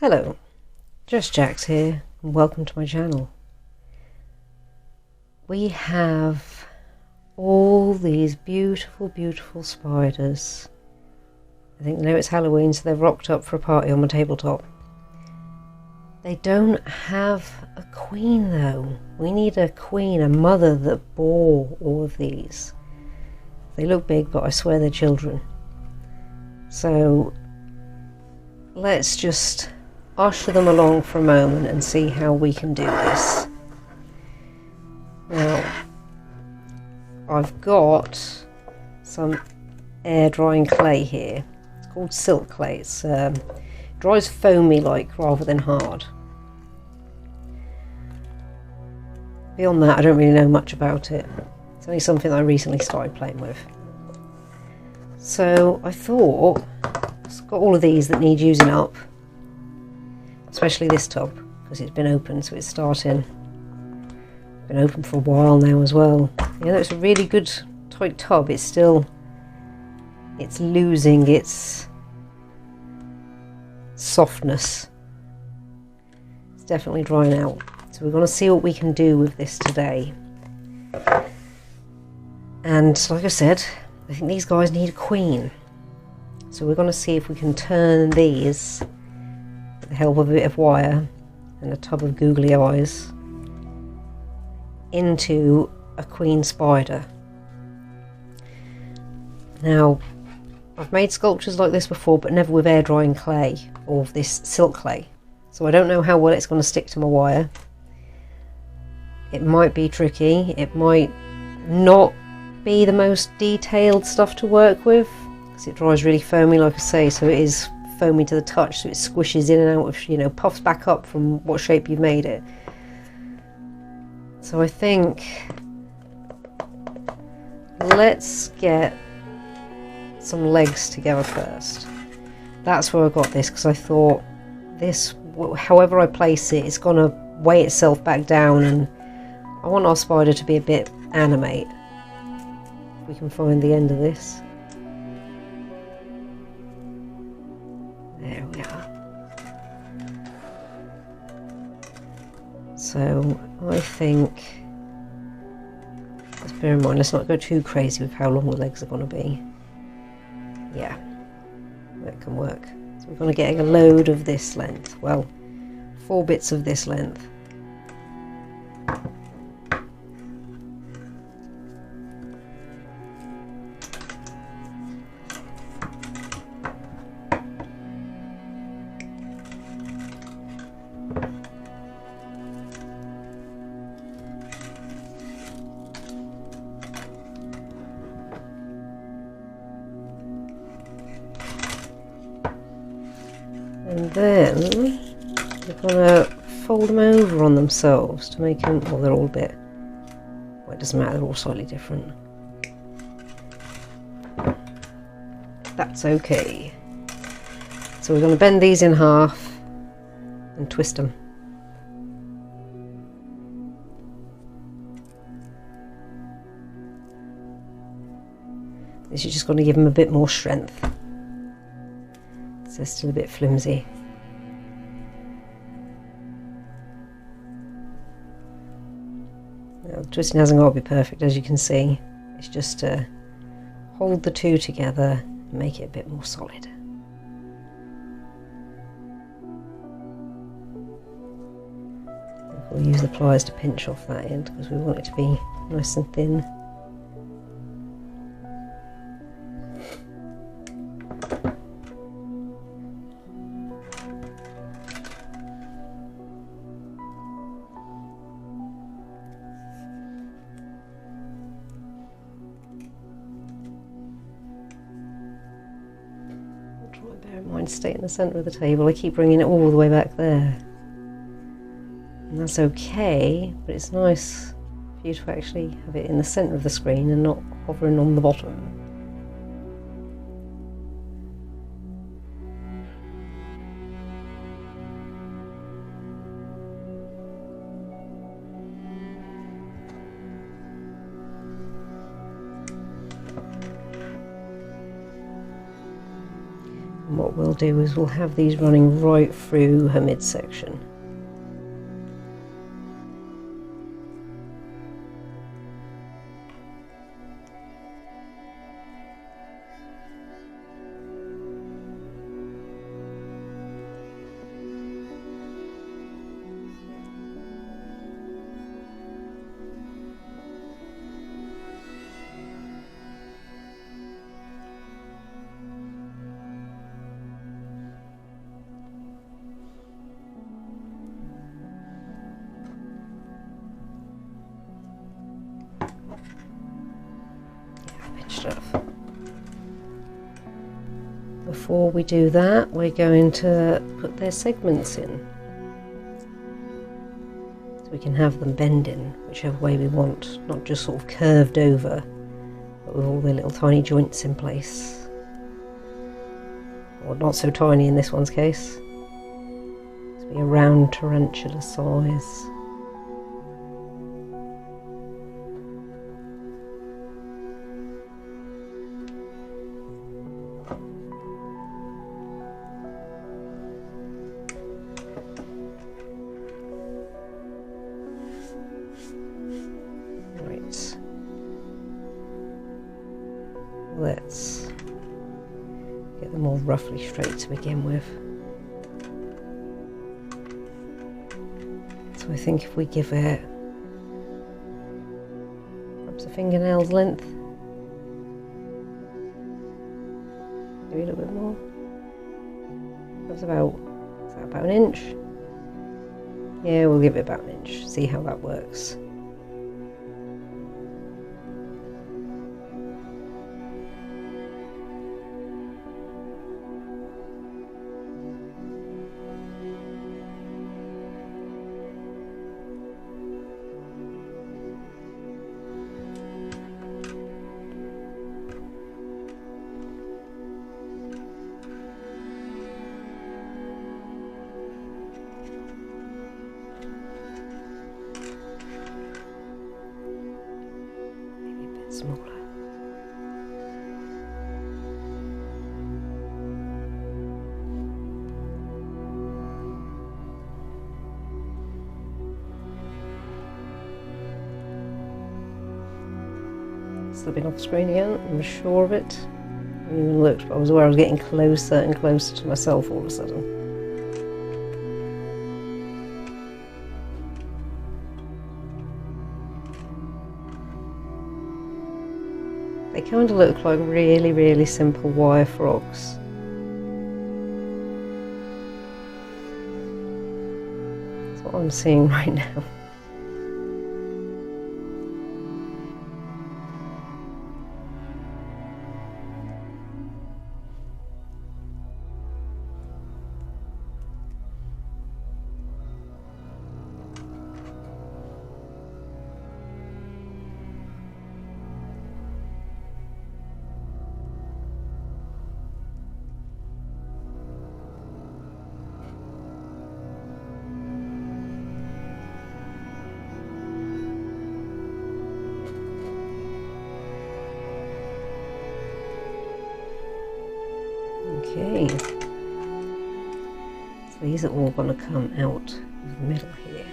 Hello, Just Jax here and welcome to my channel. We have all these beautiful spiders. I think now it's Halloween, so they're rocked up for a party on my tabletop. They don't have a queen though. We need a queen, a mother that bore all of these. They look big, but I swear they're children. So let's just usher them along for a moment and see how we can do this. Now, I've got some air drying clay here. It's called silk clay. It dries foamy like rather than hard. Beyond that, I don't really know much about it. It's only something that I recently started playing with. So I thought, it's got all of these that need using up. Especially this tub, because it's been open, so it's starting. Been open for a while now as well. Yeah, it's a really good tight tub. It's losing its softness. It's definitely drying out. So we're going to see what we can do with this today. And like I said, I think these guys need a queen. So we're going to see if we can turn these, with the help of a bit of wire and a tub of googly eyes, into a queen spider. Now, I've made sculptures like this before, but never with air drying clay or this silk clay. So I don't know how well it's going to stick to my wire. It might be tricky. It might not be the most detailed stuff to work with, because it dries really foamy, like I say, so it is foamy to the touch, so it squishes in and out of, you know, puffs back up from what shape you've made it. So I think let's get some legs together first. That's where I got this, because I thought this, however I place it, it's going to weigh itself back down, and I want our spider to be a bit animate. If we can find the end of this. There we are. So I think, let's bear in mind, let's not go too crazy with how long the legs are going to be. Yeah, that can work. So we're going to get a load of this length. Well, 4 bits of this length. And then we're going to fold them over on themselves to make them, well, they're all a bit, well, it doesn't matter, they're all slightly different. That's okay. So we're going to bend these in half and twist them. This is just going to give them a bit more strength. So they're still a bit flimsy. Now, the twisting hasn't got to be perfect, as you can see. It's just to hold the two together and make it a bit more solid. We'll use the pliers to pinch off that end because we want it to be nice and thin. Bear in mind, stay in the centre of the table. I keep bringing it all the way back there. And that's okay, but it's nice for you to actually have it in the centre of the screen and not hovering on the bottom. And what we'll do is we'll have these running right through her midsection. Before we do that, we're going to put their segments in, so we can have them bending whichever way we want, not just sort of curved over, but with all their little tiny joints in place. Or not so tiny in this one's case. It's be a round tarantula size. Let's get them all roughly straight to begin with. So I think if we give it perhaps a fingernail's length, maybe a little bit more. That's about, is that about an inch? Yeah, we'll give it about an inch, see how that works. Smaller. Slipping off screen again, I'm sure of it. I haven't even looked, but I was aware I was getting closer and closer to myself all of a sudden. They kind of look like really, really simple wire frogs. That's what I'm seeing right now. Okay, so these are all going to come out of the middle here.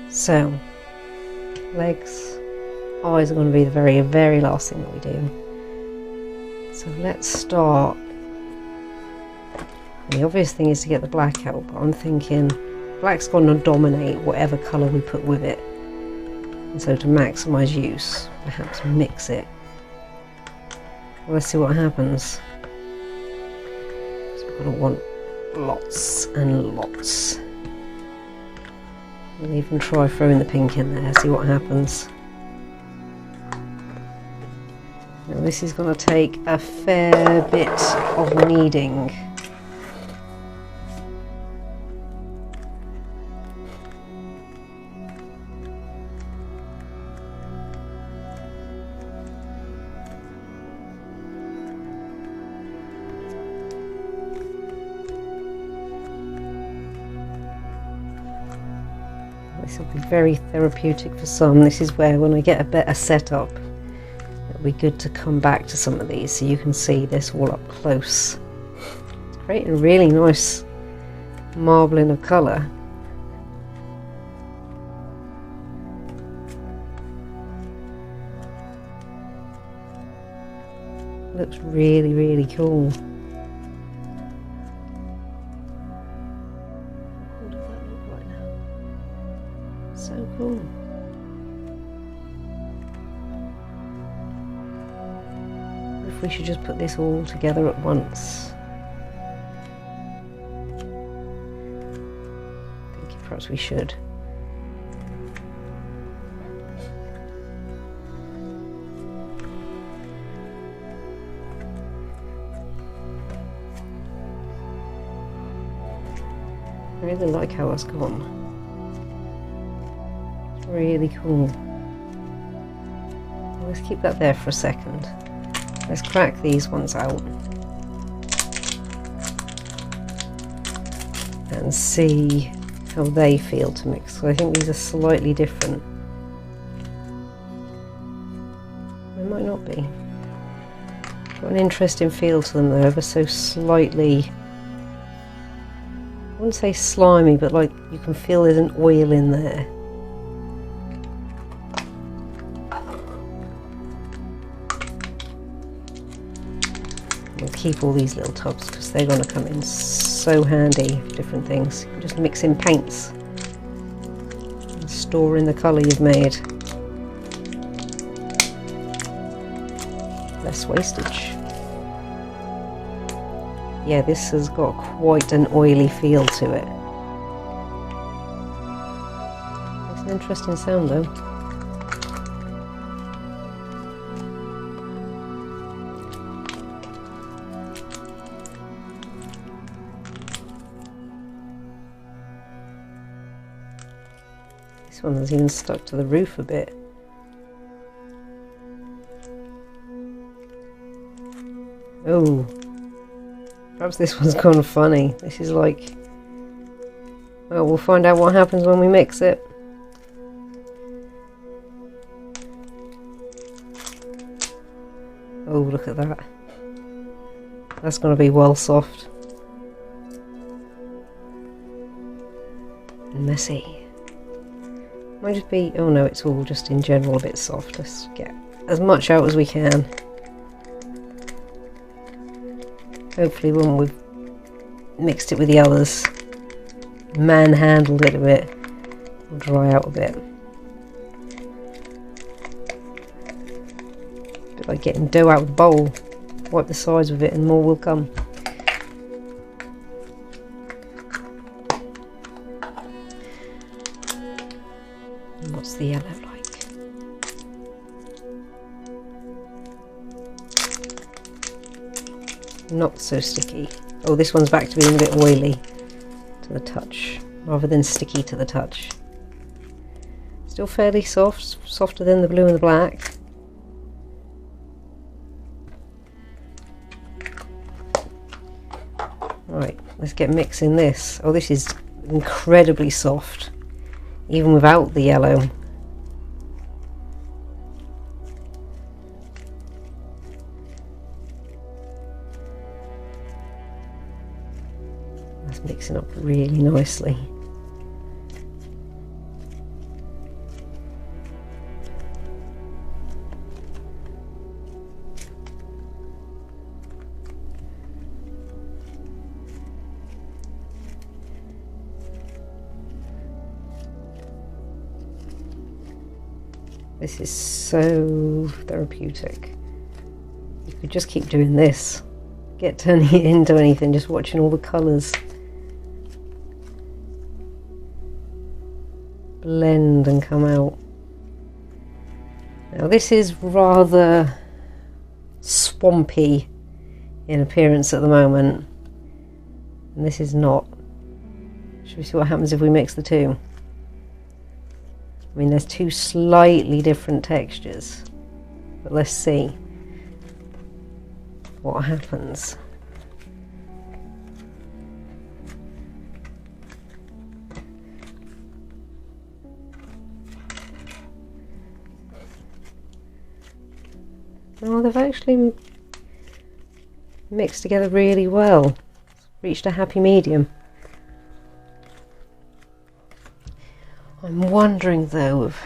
So, legs, eyes are going to be the very, very last thing that we do. So let's start. The obvious thing is to get the black out, but I'm thinking black's going to dominate whatever colour we put with it. And so to maximise use, perhaps mix it. Let's see what happens. So we're going to want lots and lots. We'll even try throwing the pink in there, see what happens. Now this is going to take a fair bit of kneading. This will be very therapeutic for some. This is where, when I get a better setup, it'll It'll be good to come back to some of these so you can see this all up close. It's creating a really nice marbling of colour. Looks really, really cool. What does that look like now? So cool. If we should just put this all together at once. I think perhaps we should. I really like how it's gone. It's really cool. Let's keep that there for a second. Let's crack these ones out and see how they feel to mix. So I think these are slightly different. They might not be. Got an interesting feel to them though, ever so slightly. I wouldn't say slimy, but like you can feel there's an oil in there. We'll keep all these little tubs because they're going to come in so handy for different things. You can just mix in paints and store in the colour you've made. Less wastage. Yeah, this has got quite an oily feel to it. It's an interesting sound though. This one has even stuck to the roof a bit. Oh. Perhaps this one's gone funny. This is like... Well, we'll find out what happens when we mix it. Oh, look at that. That's going to be well soft. Messy. Might just be... Oh no, it's all just in general a bit soft. Let's get as much out as we can. Hopefully when we've mixed it with the others, manhandled it a bit, it'll dry out a bit. A bit like getting dough out of the bowl. Wipe the sides with it and more will come. And what's the yellow like? Not so sticky. Oh, this one's back to being a bit oily to the touch, rather than sticky to the touch. Still fairly soft, softer than the blue and the black. Right, let's get mixing this. Oh, this is incredibly soft, even without the yellow. That's mixing up really nicely. This is so therapeutic. You could just keep doing this. Get turning it into anything, just watching all the colours blend and come out. Now this is rather swampy in appearance at the moment, and this is not. Should we see what happens if we mix the two? I mean, there's two slightly different textures, but let's see what happens. Oh, they've actually mixed together really well. Reached a happy medium. I'm wondering though if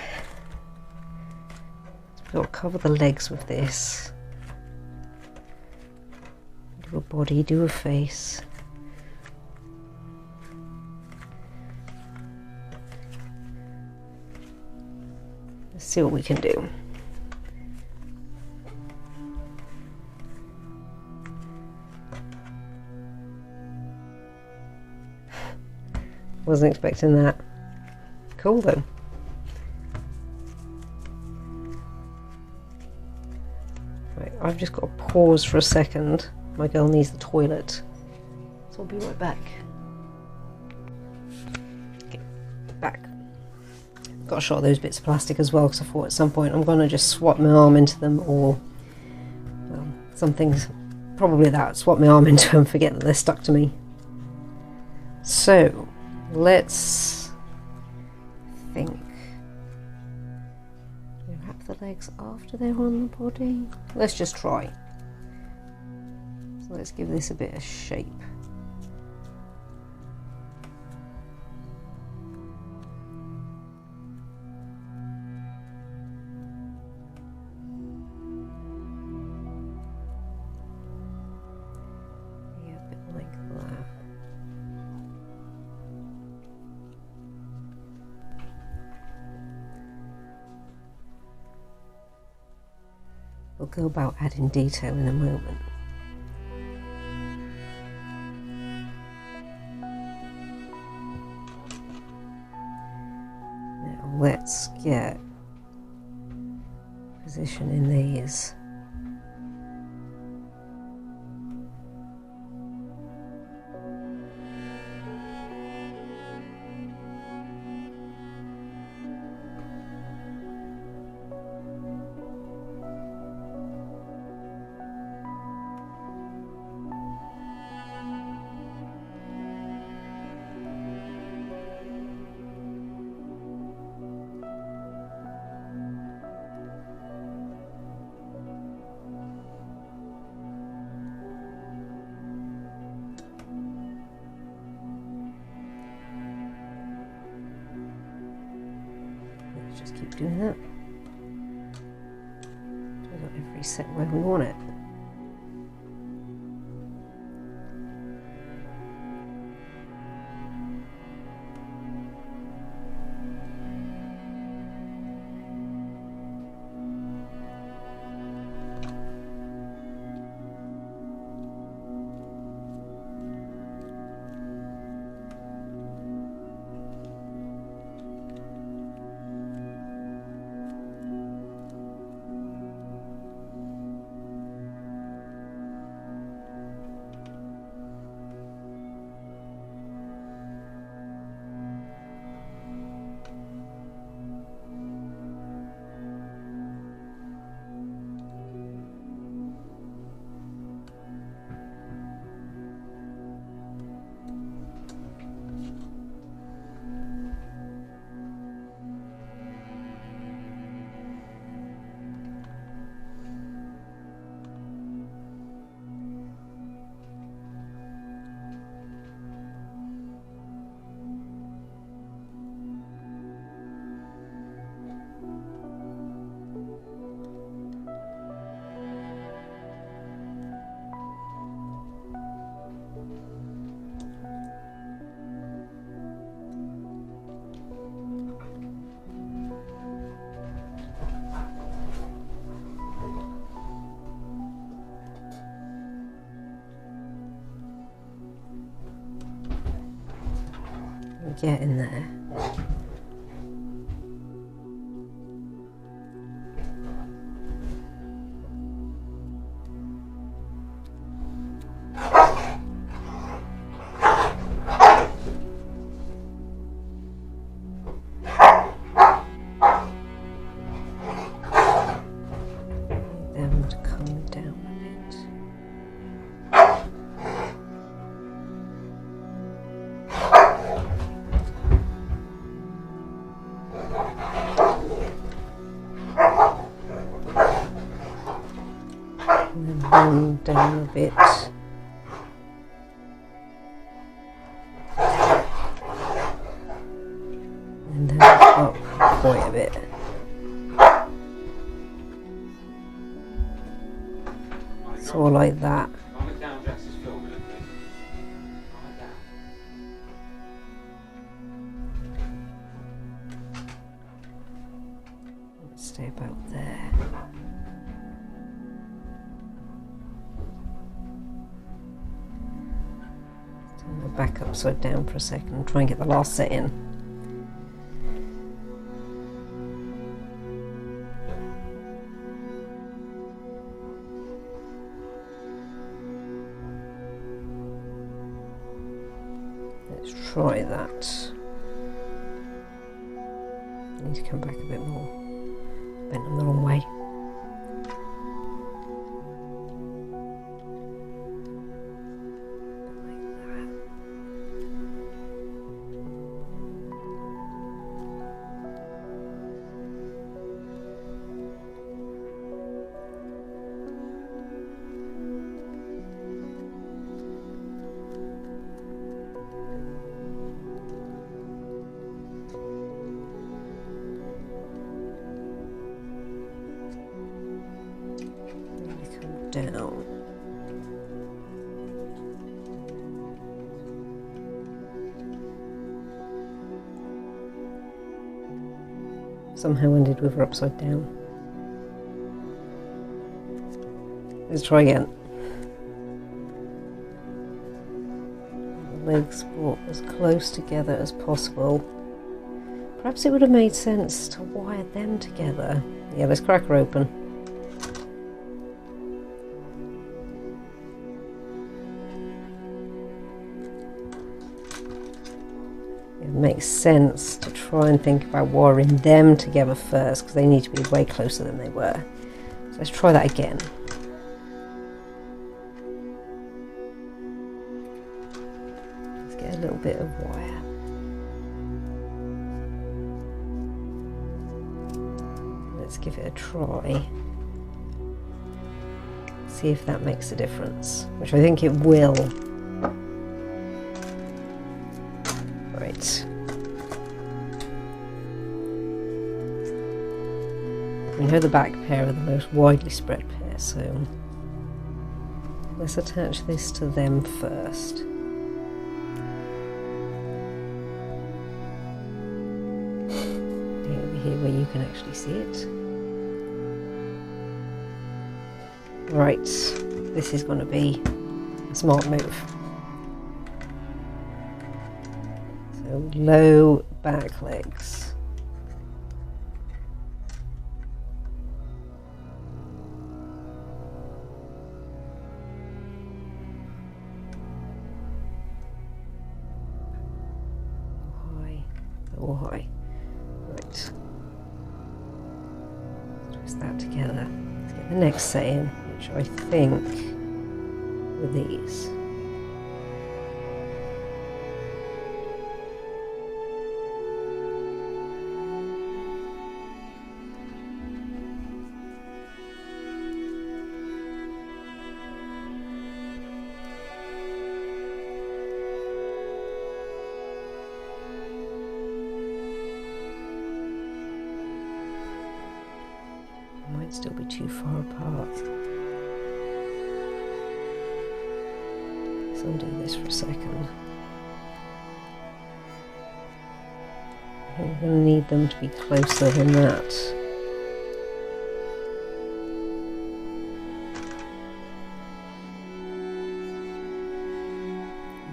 we've got to cover the legs with this. Do a body, do a face. Let's see what we can do. Wasn't expecting that. Cool though. Right, I've just got to pause for a second. My girl needs the toilet. So I'll be right back. Okay, back. Got to shot those bits of plastic as well because I thought at some point I'm going to just swap my arm into them, or well, something's probably that. Swap my arm into them, forget that they're stuck to me. So let's think. Do we wrap the legs after they're on the body? Let's just try. So let's give this a bit of shape. Yeah, a bit like that. We'll go about adding detail in a moment. Now let's get position in these. Just keep doing that. Do it every set where we want it. Get in there. Them to come down a bit. bone down a bit. And then up quite a bit. So like that. Stay about there. Turn the back upside down for a second, try and get the last set in. Let's try that. I need to come back a bit more. Bent them the wrong way. Down. Somehow ended with her upside down. Let's try again. The legs brought as close together as possible. Perhaps it would have made sense to wire them together. Yeah, let's crack her open. It makes sense to try and think about wiring them together first, because they need to be way closer than they were. So let's try that again. Let's get a little bit of wire. Let's give it a try. See if that makes a difference, which I think it will. Right. We know the back pair are the most widely spread pair, so let's attach this to them first. Over here where you can actually see it. Right, this is going to be a smart move. So low back legs. Or high. Right. Twist that together. Let's get the next set in, which I think were these. Might still be too far apart. Let's undo this for a second. I think we're going to need them to be closer than that.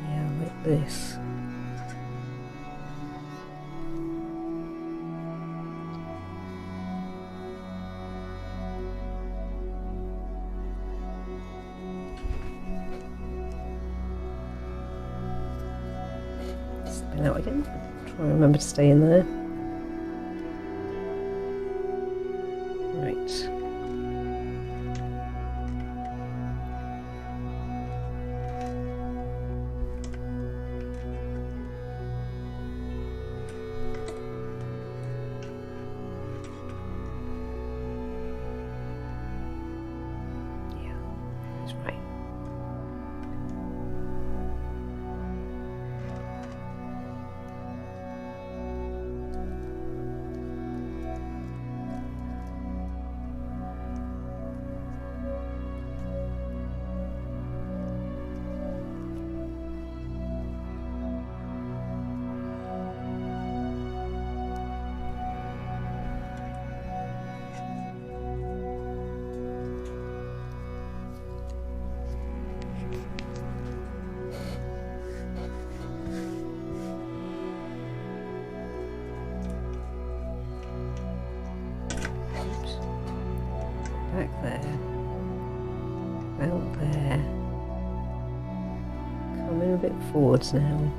Yeah, like this. Spin out again. Try and remember to stay in there. Right. Yeah. Coming a bit forwards now.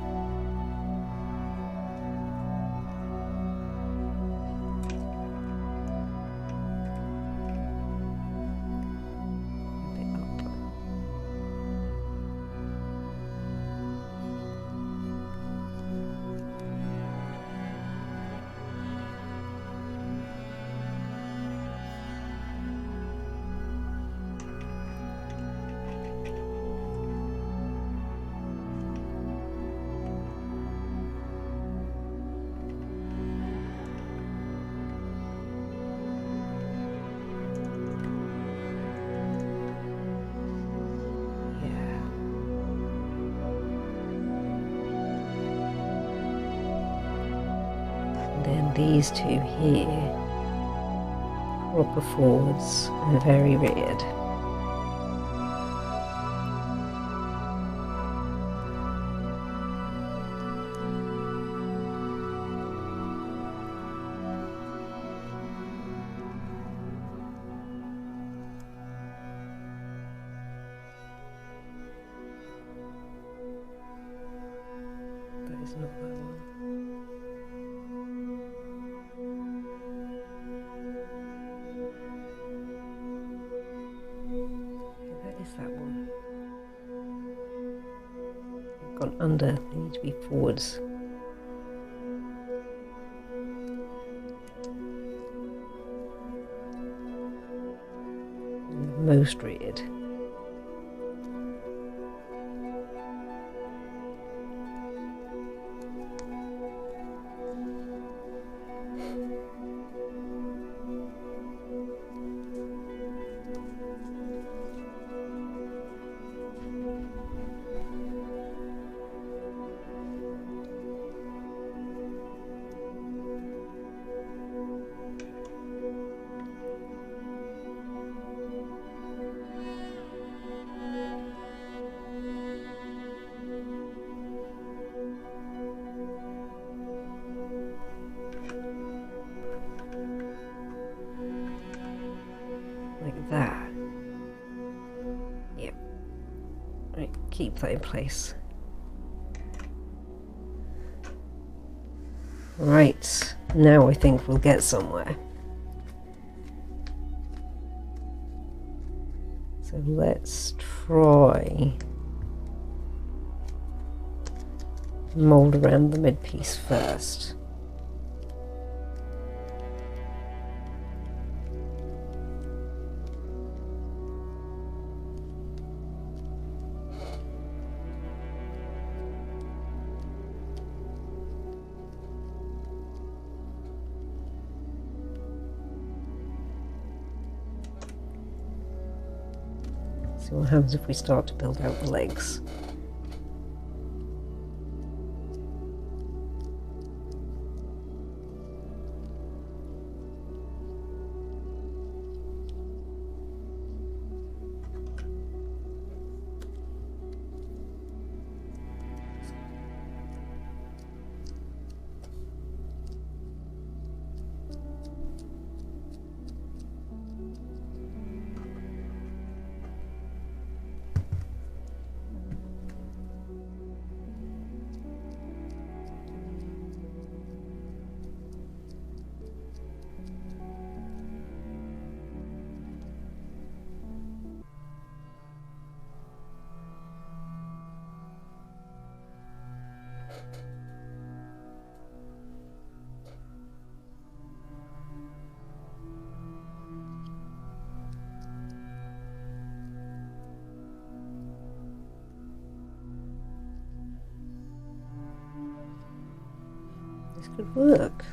Then these two here, proper forwards and very reared. That is not that one. That one. They've gone under, they need to be forwards. And the most reared. Like that. Yep. Right, keep that in place. Right, now I think we'll get somewhere. So let's try mold around the mid piece first. See what happens if we start to build out the legs. This could work.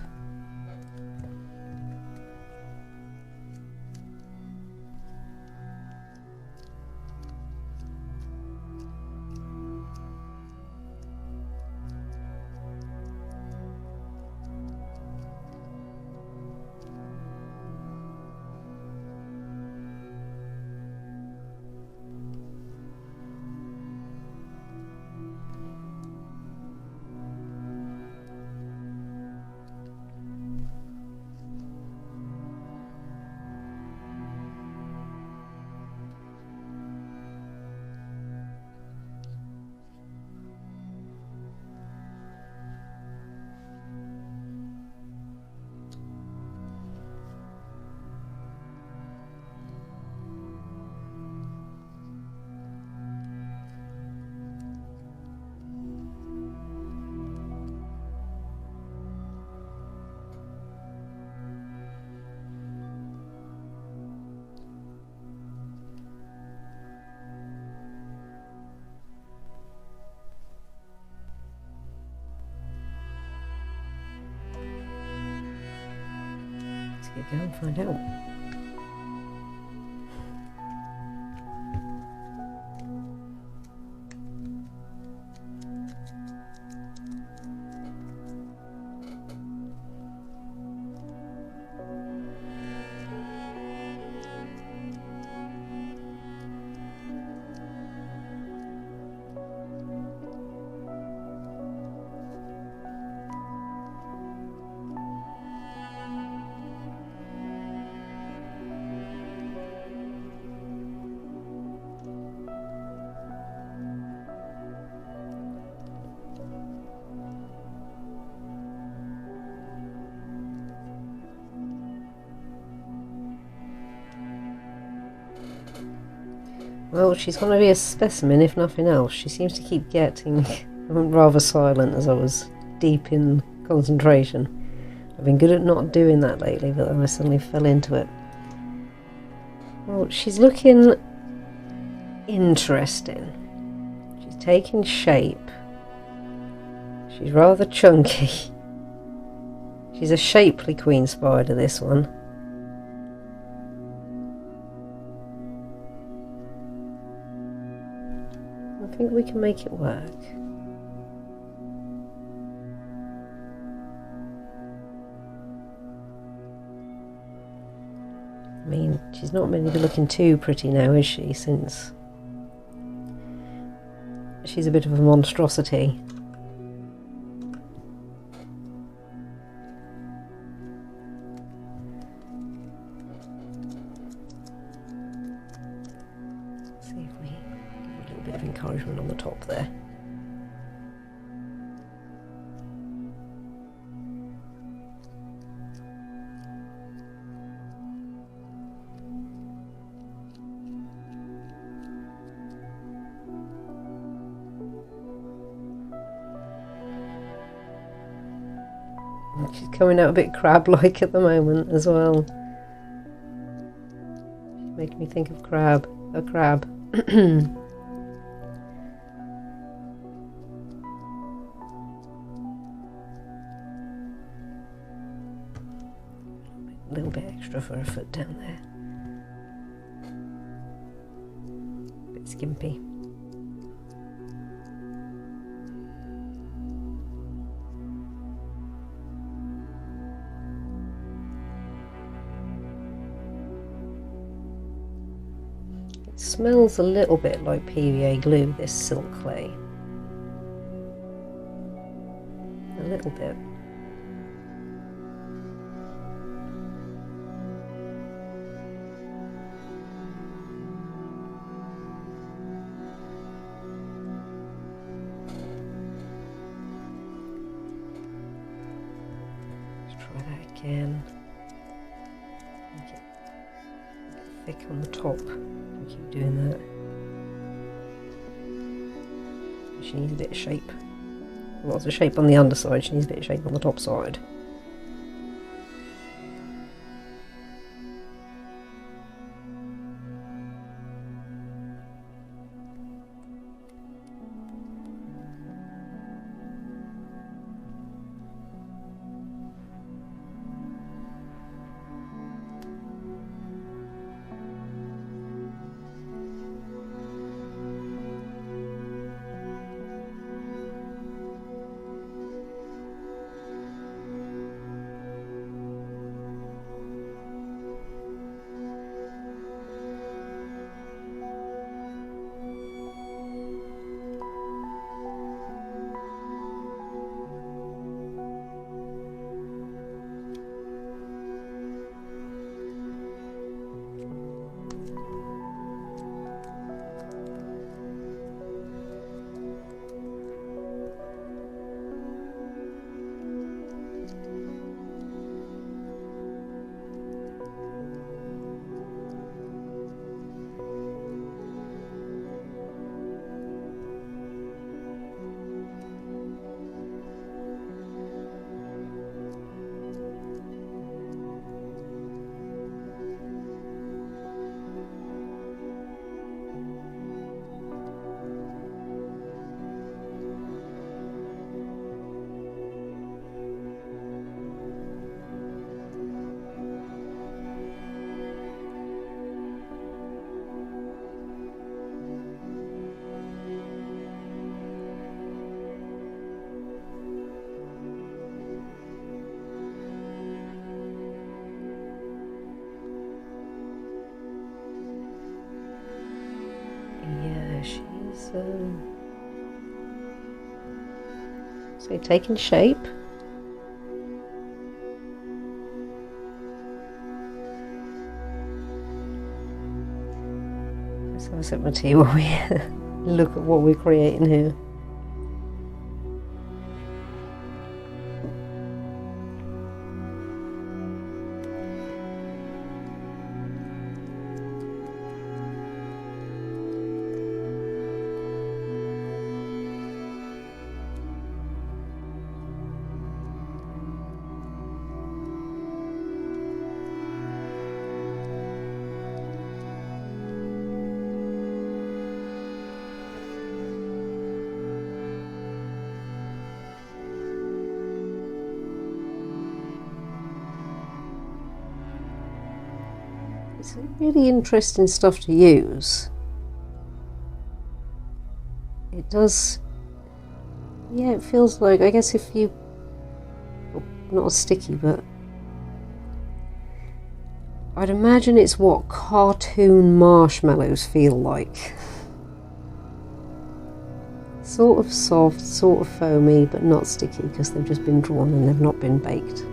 Let's go and find out. Well, she's going to be a specimen if nothing else. She seems to keep getting rather silent as I was deep in concentration. I've been good at not doing that lately, but then I suddenly fell into it. Well, she's looking interesting. She's taking shape. She's rather chunky. She's a shapely queen spider, this one. I think we can make it work. I mean, she's not really looking too pretty now, is she, since she's a bit of a monstrosity. Let's see if we give a little bit of encouragement on the top there. She's coming out a bit crab-like at the moment as well. She's making me think of crab. A crab. A little bit extra for her foot down there. A bit skimpy. Smells a little bit like PVA glue, this silk clay. A little bit. Let's try that again. Make it a bit thick on the top. Keep doing that. She needs a bit of shape. Lots of shape on the underside, she needs a bit of shape on the top side. So taking shape. Let's have a sip of my tea while we look at what we're creating here. It's really interesting stuff to use. It does, yeah, it feels like, I guess if you, well, not as sticky, but I'd imagine it's what cartoon marshmallows feel like. Sort of soft, sort of foamy, but not sticky because they've just been drawn and they've not been baked.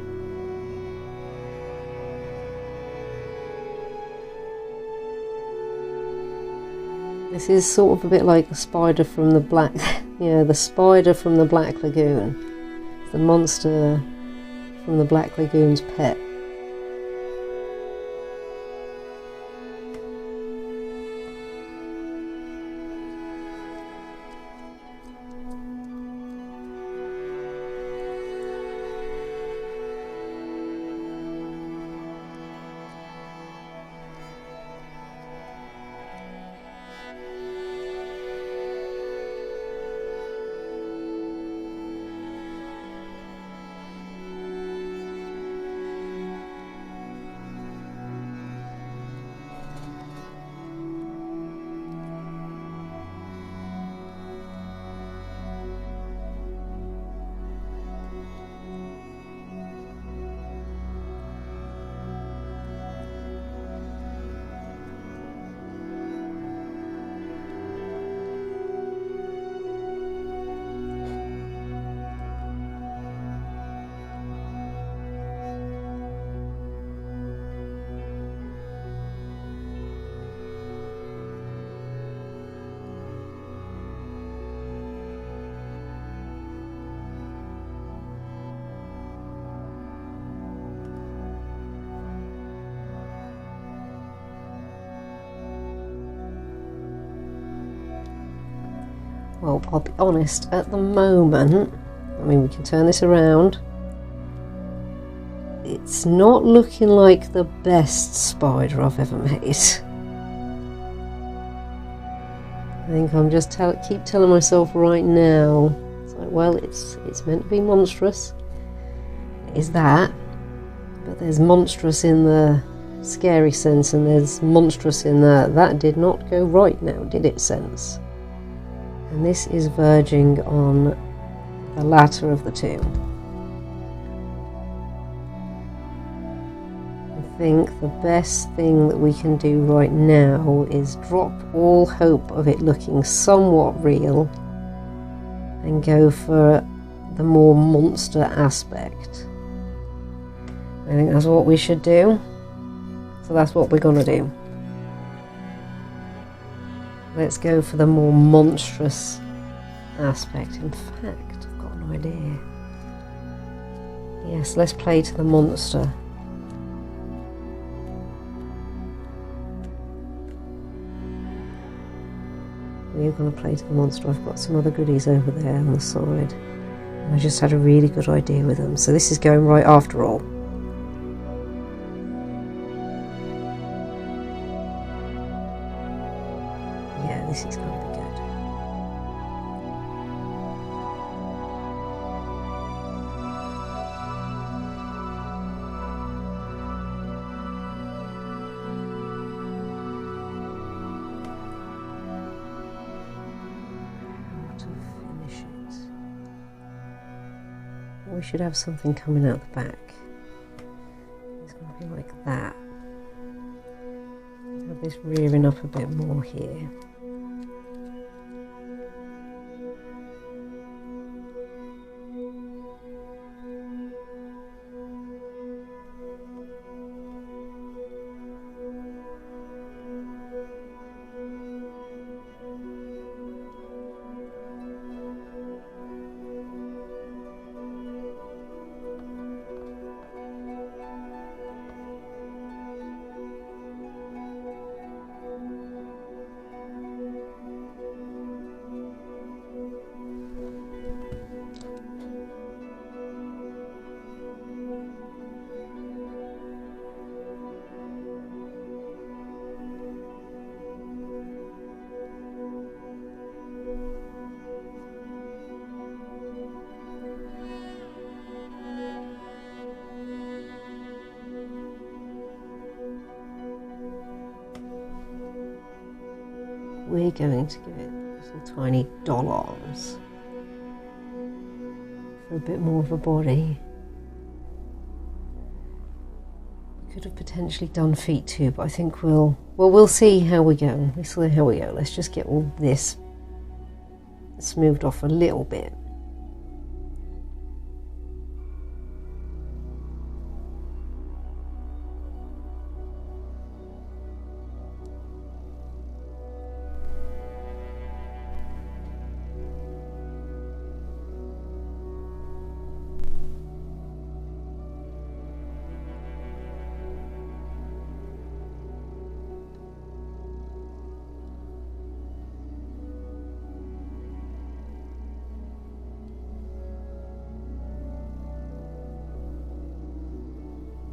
This is sort of a bit like the spider from the Black, yeah, the spider from the Black Lagoon. It's the monster from the Black Lagoon's pet. Well, I'll be honest, at the moment, I mean, we can turn this around. It's not looking like the best spider I've ever made. I think I'm just keep telling myself right now, it's like, well, it's meant to be monstrous. It is that, but there's monstrous in the scary sense, and there's monstrous in the that did not go right now, did it sense? And this is verging on the latter of the two. I think the best thing that we can do right now is drop all hope of it looking somewhat real and go for the more monster aspect. I think that's what we should do. So that's what we're going to do. Let's go for the more monstrous aspect. In fact, I've got an idea. Yes, let's play to the monster. We're going to play to the monster. I've got some other goodies over there on the side. And I just had a really good idea with them. So this is going right after all. This is going to be good. How to finish it. We should have something coming out the back. It's going to be like that. Have this rearing up a bit more here. we're going to give it little tiny doll arms for a bit more of a body. Could have potentially done feet too, but I think we'll see how we go. We'll see how we go. Let's just get all this smoothed off a little bit.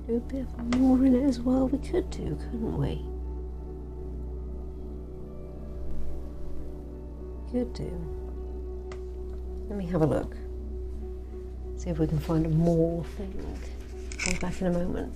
Do a bit more in it as well. We could do, couldn't we? Could do. Let me have a look. See if we can find more thing. I'll be back in a moment.